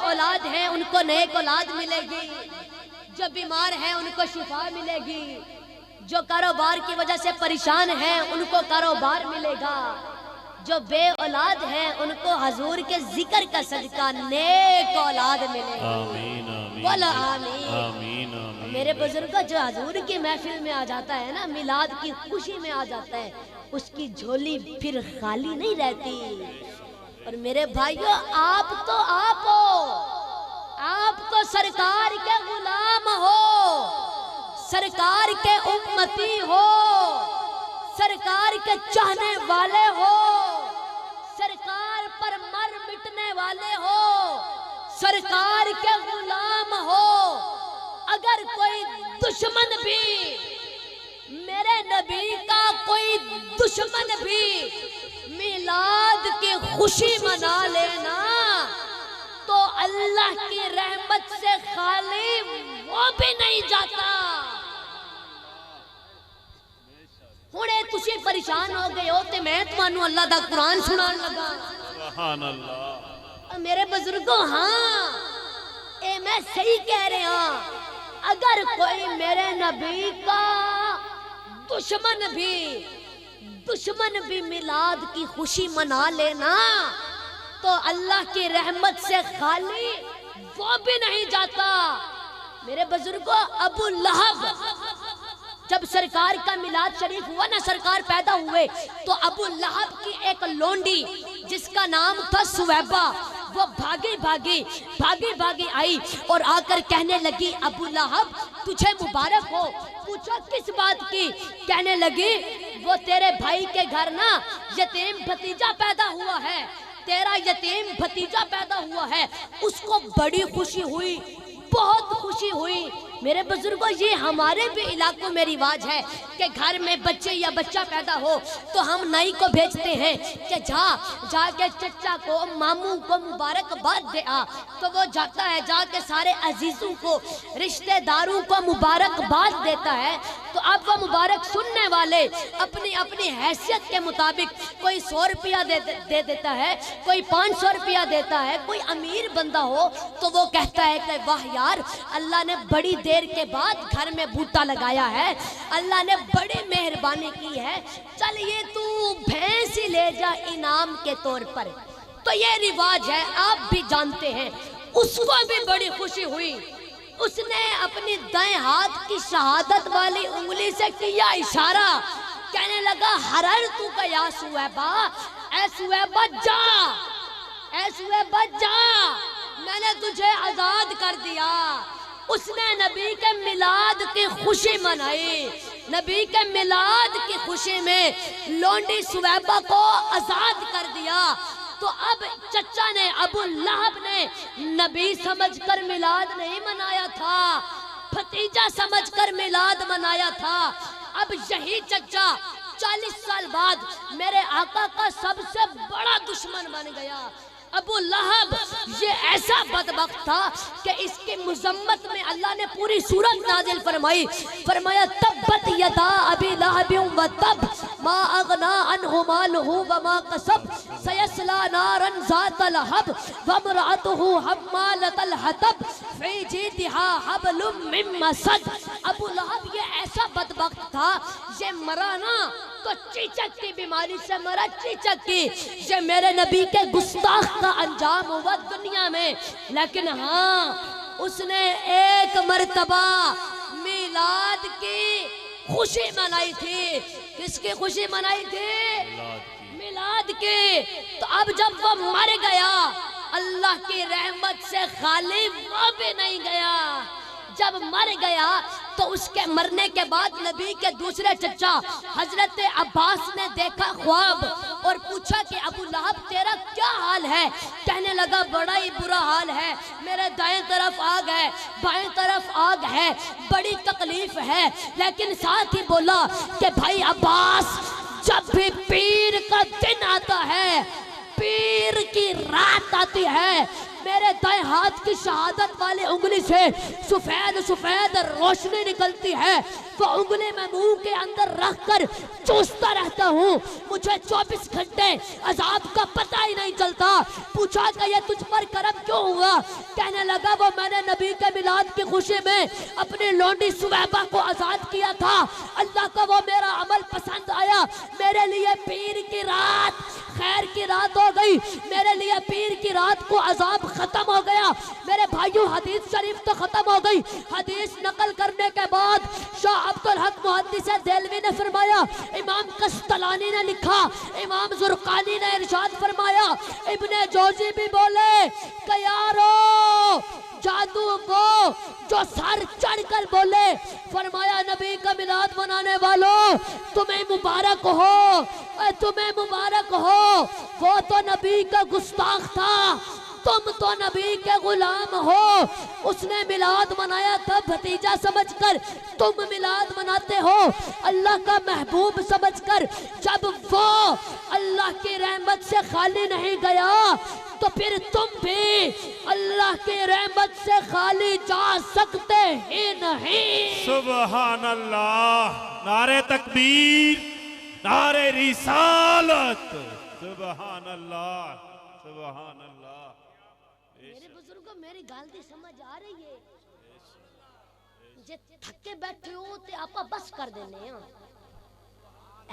اولاد ہیں ان کو نیک اولاد ملے گی، جو بیمار ہیں ان کو شفا ملے گی، جو کاروبار کی وجہ سے پریشان ہیں ان کو کاروبار ملے گا، جو بے اولاد ہیں ان کو حضور کے ذکر کا صدقہ نیک اولاد ملے گی۔ آمین آمین بولا آمین۔ آمین آمین۔ میرے بزرگوں، جو حضور کی محفل میں آ جاتا ہے نا، میلاد کی خوشی میں آ جاتا ہے، اس کی جھولی پھر خالی نہیں رہتی۔ اور میرے بھائیو، آپ تو سرکار کے غلام ہو، سرکار کے امتی ہو، سرکار کے چاہنے والے ہو، سرکار پر مر مٹنے والے ہو، سرکار کے غلام ہو۔ اگر کوئی دشمن بھی، میرے نبی کا کوئی دشمن بھی میلاد کی خوشی منا لینا تو اللہ کی رحمت سے خالی وہ بھی نہیں جاتا۔ ہونے تسی پریشان ہو گئے ہو تے میں تمہانوں اللہ دا قرآن سنان لگا۔ سبحان اللہ۔ میرے بزرگوں، ہاں اے میں صحیح کہہ رہے ہاں، اگر کوئی میرے نبی کا دشمن بھی میلاد کی خوشی منا لینا تو اللہ کی رحمت سے خالی وہ بھی نہیں جاتا۔ میرے بزرگوں، ابو لہب جب سرکار کا میلاد شریف ہوا نا، سرکار پیدا ہوئے تو ابو لہب کی ایک لونڈی جس کا نام تھا سویبہ، وہ بھاگی آئی اور آ کر کہنے لگی، ابو لہب تجھے مبارک ہو۔ پوچھا کس بات کی؟ کہنے لگی وہ تیرے بھائی کے گھر نا یتیم بھتیجا پیدا ہوا ہے، تیرا یتیم بھتیجا پیدا ہوا ہے۔ اس کو بڑی خوشی ہوئی، بہت خوشی ہوئی۔ میرے بزرگوں، یہ ہمارے بھی علاقوں میں رواج ہے کہ گھر میں بچے یا بچہ پیدا ہو تو ہم نائی کو بھیجتے ہیں کہ جا کے چچا کو، ماموں کو مبارکباد دے آ۔ تو وہ جاتا ہے، جا کے سارے عزیزوں کو، رشتہ داروں کو مبارکباد دیتا ہے۔ تو اب وہ مبارک سننے والے اپنی اپنی حیثیت کے مطابق کوئی 100 روپیہ دے دیتا ہے، کوئی 500 روپیہ دیتا ہے۔ کوئی امیر بندہ ہو تو وہ کہتا ہے کہ واہ یار، اللہ نے بڑی دیر کے بعد گھر میں بوٹا لگایا ہے، اللہ نے بڑی مہربانی کی ہے، چل یہ تو بھینس ہی لے جا انعام کے طور پر۔ تو یہ رواج ہے، آپ بھی جانتے ہیں۔ اس کو بھی بڑی خوشی ہوئی، اس نے اپنی دائیں ہاتھ کی شہادت والی انگلی سے کیا اشارہ، کہنے لگا حررتو کا یا سویبہ، اے سویبہ جا، اے سویبہ جا، میں نے تجھے آزاد کر دیا۔ اس نے نبی کے میلاد کی خوشی منائی، نبی کے میلاد کی خوشی میں لونڈی سویبہ کو آزاد کر دیا۔ تو اب چچا نے، ابو لہب نے نبی سمجھ کر میلاد نہیں منایا تھا، بھتیجا سمجھ کر میلاد منایا تھا۔ اب یہی چچا 40 سال بعد میرے آقا کا سب سے بڑا دشمن بن گیا۔ ابو لہب یہ ایسا بدبخت تھا کہ اس کی مذمت میں اللہ نے پوری سورت نازل فرمایا تبت یدا ابی لہب و تب ما اغنا عنہ مالہ وما کسب سیصلی نارا ذات لہب وامرأتہ حمالۃ الحطب فی جیدها حبل من مسد۔ ابو لہب یہ ایسا بدبخت تھا، یہ مرا نا تو چیچک کی بیماری سے مرا، چیچک کی۔ یہ میرے نبی کے گستاخ کا انجام ہوا دنیا میں، لیکن ہاں اس نے ایک مرتبہ میلاد کی خوشی منائی تھی۔ کس کی خوشی منائی تھی؟ میلاد کی۔ تو اب جب وہ مر گیا، اللہ کی رحمت سے خالی وہ بھی نہیں گیا۔ جب مر گیا تو اس کے مرنے کے بعد نبی کے دوسرے چچا حضرت عباس نے دیکھا خواب اور پوچھا کہ ابو لہب تیرا کیا حال ہے؟ کہنے لگا بڑا ہی برا حال ہے، میرے دائیں طرف آگ ہے، بائیں طرف آگ ہے، بڑی تکلیف ہے۔ لیکن ساتھ ہی بولا کہ بھائی عباس، جب بھی پیر کا دن آتا ہے، پیر کی رات آتی ہے، میرے دائیں ہاتھ کی شہادت والے انگلی سے سفید سفید روشنی نکلتی ہے، وہ انگلی میں منہ کے اندر رکھ کر چوستا رہتا ہوں، مجھے 24 گھنٹے عذاب کا پتہ ہی نہیں چلتا۔ پوچھا کہ یہ تجھ پر کرم کیوں ہوا؟ کہنے لگا وہ میں نے نبی کے میلاد کی خوشی میں اپنی لونڈی سویبہ کو آزاد کیا تھا، اللہ کا وہ میرا عمل پسند آیا، میرے لیے پیر کی رات خیر کی رات ہو گئی، میرے لیے پیر کی رات کو عذاب ختم ہو گیا۔ میرے بھائیوں حدیث شریف تو ختم ہو گئی، حدیث نقل کرنے کے بعد شاہ عبدالحق محدث دہلوی نے فرمایا، امام قسطلانی نے لکھا، امام زرقانی نے ارشاد فرمایا، ابن جوزی بھی بولے کہ یارو جادو وہ جو سر چڑھ کر بولے، فرمایا نبی کا میلاد منانے والوں تمہیں مبارک ہو، تمہیں مبارک ہو، وہ تو نبی کا گستاخ تھا، تم تو نبی کے غلام ہو، اس نے میلاد منایا تھا بھتیجا سمجھ کر، تم میلاد مناتے ہو اللہ کا محبوب سمجھ کر، جب وہ اللہ کی رحمت سے خالی نہیں گیا تو پھر تم بھی اللہ کی رحمت سے خالی جا سکتے ہی نہیں۔ سبحان اللہ، نعرہ تکبیر، نعرہ رسالت، سبحان اللہ، سبحان اللہ۔ میرے بزرگوں میری گل دی سمجھ آ رہی ہے؟ جے تھکے بیٹھے ہو تے آپا بس کر دینے ہیں،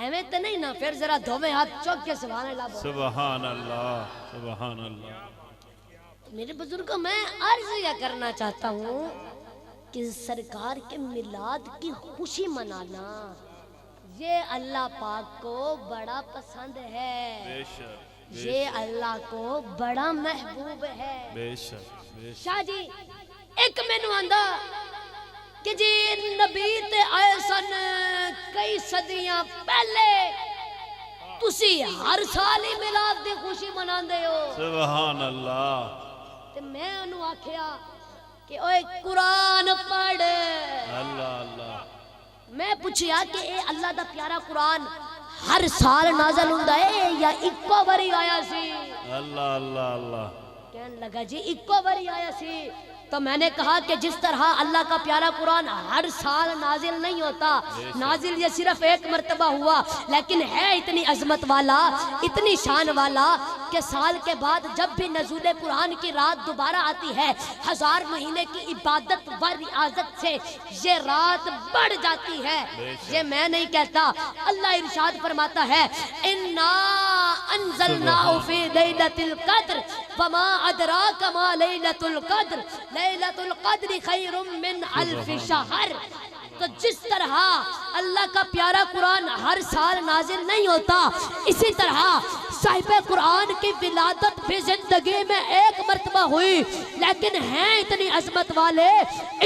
ایویں تے نہیں نا، پھر ذرا دھویں ہاتھ چوک کے سبحان اللہ بولو۔ سبحان اللہ، سبحان اللہ۔ میرے بزرگوں میں عرض یہ کرنا چاہتا ہوں کہ سرکار کے میلاد کی خوشی منانا یہ اللہ پاک کو بڑا پسند ہے، بے شک، یہ اللہ کو بڑا محبوب ہے۔ بے شک، بے شک۔ شاہ جی ایک مینو آندا کہ جی نبی تے آئے سن کئی صدیاں پہلے، تسی ہر سال ہی میلاد دی خوشی مناندے ہو۔ سبحان اللہ۔ تے میں انہوں آکھیا کہ اوے قرآن پڑھ۔ اللہ اللہ۔ میں پوچھیا کہ اے اللہ دا پیارا قرآن ہر سال نازل ہوندا ہے یا اکو باری آیا سی؟ اللہ اللہ اللہ۔ کہنے لگا جی اکو باری آیا سی۔ تو میں نے کہا کہ جس طرح اللہ کا پیارا قرآن ہر سال نازل نہیں ہوتا، نازل یہ صرف ایک مرتبہ ہوا، لیکن ہے اتنی عظمت والا، اتنی شان والا کہ سال کے بعد جب بھی نزول قرآن کی رات دوبارہ آتی ہے، 1000 مہینے کی عبادت و ریاضت سے یہ رات بڑھ جاتی ہے۔ یہ میں نہیں کہتا، اللہ ارشاد فرماتا ہے اِنَّا أَنزَلْنَاهُ فِي لَيْلَةِ الْقَدْرِ وَمَا أَدْرَاكَ مَا لَيْلَةُ الْقَدْرِ لیلۃ القدر خیر من الف شہر۔ تو جس طرح اللہ کا پیارا قرآن ہر سال نازل نہیں ہوتا، اسی طرح صاحب قرآن کی ولادت بھی زندگی میں ایک مرتبہ ہوئی، لیکن ہیں اتنی عظمت والے،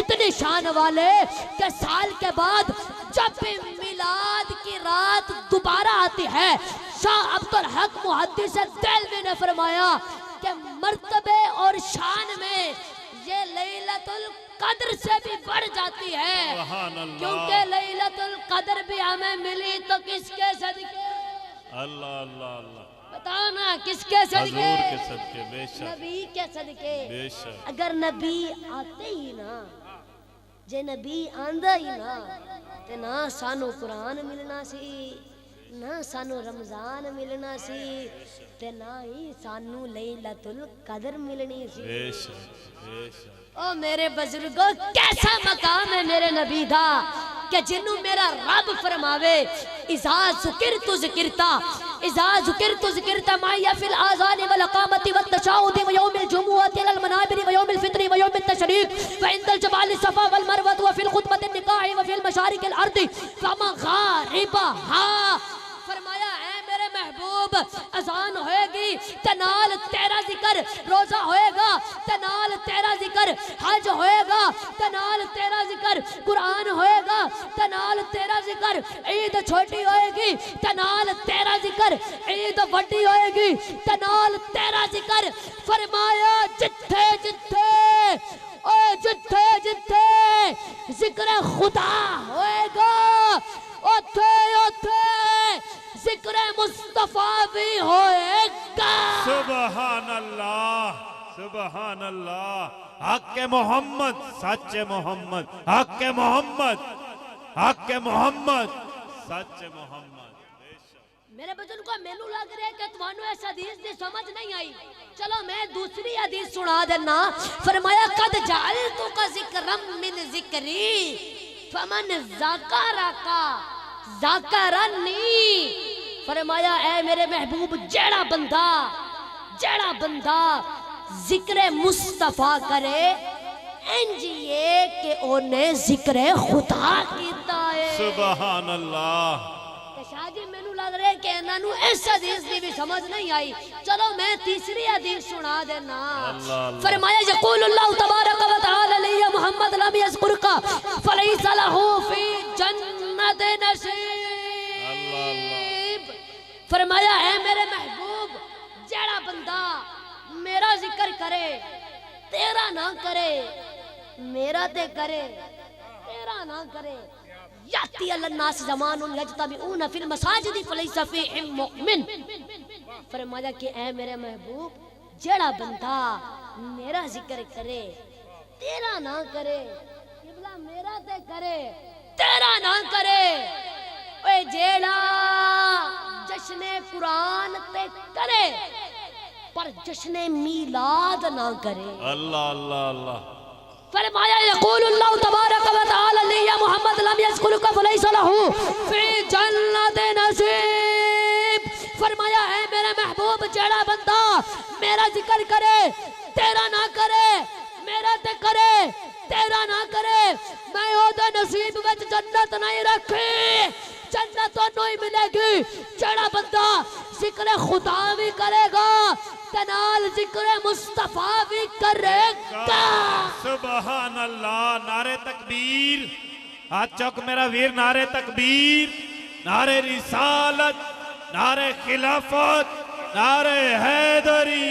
اتنی شان والے کہ سال کے بعد جب بھی میلاد کی رات دوبارہ آتی ہے، شاہ عبدالحق محدث دہلوی نے فرمایا کہ مرتبے اور شان میں یہ لیلۃ القدر سے بھی بڑھ جاتی ہے، سبحان اللہ۔ کیونکہ لیلۃ القدر بھی ہمیں ملی تو کس کے صدقے؟ اللہ اللہ اللہ۔ بتاؤ نا کس کے صدقے؟ حضور کے صدقے، بے شک، نبی کے صدقے۔ بے شک۔ اگر نبی آتے ہی نا، جے نبی آندہ ہی نا، تے نہ سانو قرآن ملنا سی، نہ سانو رمضان ملنا سی، تے نہ ہی سانو لیلۃ القدر ملنی سی۔ بے شک، بے شک۔ او میرے بزرگوں کیسا مقام ہے میرے نبی دا کہ جنہوں میرا رب فرماوے اذا ذکرت ذکرتا، اذا ذکرت ذکرتا معی فی الآذان والاقامت والتشاہد ویوم الجمعۃ المنابر ویوم الفطر ویوم التشریق وعند الجبال الصفا والمروہ وفی الخطبۃ النکاح وفی المشارق الارض فمغاربها۔ فرمایا اے میرے محبوب اذان ہوئے گی تنال تیرا ذکر، روزہ ہوئے گا تنال تیرا ذکر، حج ہوئے گا تنال تیرا ذکر، قرآن ہوئے گا تنال تیرا ذکر، عید چھوٹی ہوئے گی تنال تیرا ذکر، عید بڑی ہوئے گی تنال تیرا ذکر۔ فرمایا جتھے جتھے جتھے جتھے ذکر خدا ہوئے گا اوتھے اوتھے ذکر مصطفیٰ بھی ہوئے گا۔ سبحان اللہ، سبحان اللہ۔ حق محمد، سچ محمد، حق محمد، حق محمد سچ محمد بے شک میرے بچن کو مینو لگ رہا ہے کہ تمہانوں اس حدیث دی سمجھ نہیں آئی. چلو میں دوسری حدیث سنا دینا. فرمایا قد جعلتک ذکرم من ذکری فمن ذکرک ذکرنی. فرمایا اے میرے محبوب جیڑا بندہ ذکر مصطفیٰ کرے انج یہ کہ انہیں ذکر خدا کیتا ہے. سبحان اللہ. شاہ جی میں نو لگ رہا ہے کہ انہاں نو اس حدیث دی بھی سمجھ نہیں آئی. چلو میں تیسری حدیث سنا دینا. فرمایا یقول اللہ تبارک و تعالی لی محمد لم یذکرک فلیس لہ فی جنت نصیب. فرمایا اے میرے محبوب جیڑا بندہ میرا ذکر کرے تیرا نہ کرے میرا تے کرے تیرا نہ کرے یاتی الناس زمان یجتمعون فی المساجد فلیس فیہم مؤمن. فرمایا کہ اے میرے محبوب جیڑا بندہ میرا ذکر کرے تیرا نہ کرے قبلہ میرا تے کرے تیرا نہ کرے اے جیڑا جشن قرآن تے کرے پر جشن میلاد نہ کرے. اللہ اللہ اللہ. فرمایا یقول اللہ تبارک و تعالی لی محمد لم یذکرک فلیس لہ فی جنت نصیب. فرمایا اے میرے محبوب جیڑا بندہ میرا ذکر کرے تیرا نہ کرے میرا تے کرے تیرا نہ کرے میں او نصیب وچ جنت نہیں رکھی. جنت تو نہیں ملے گی جیڑا بندہ ذکر خدا بھی کرے گا تنال ذکر مصطفیٰ بھی کرے گا. سبحان اللہ. نعرہ تکبیر. ہاتھ چوک میرا ویر. نعرہ تکبیر. نعرہ رسالت. نعرہ خلافت. نعرہ حیدری.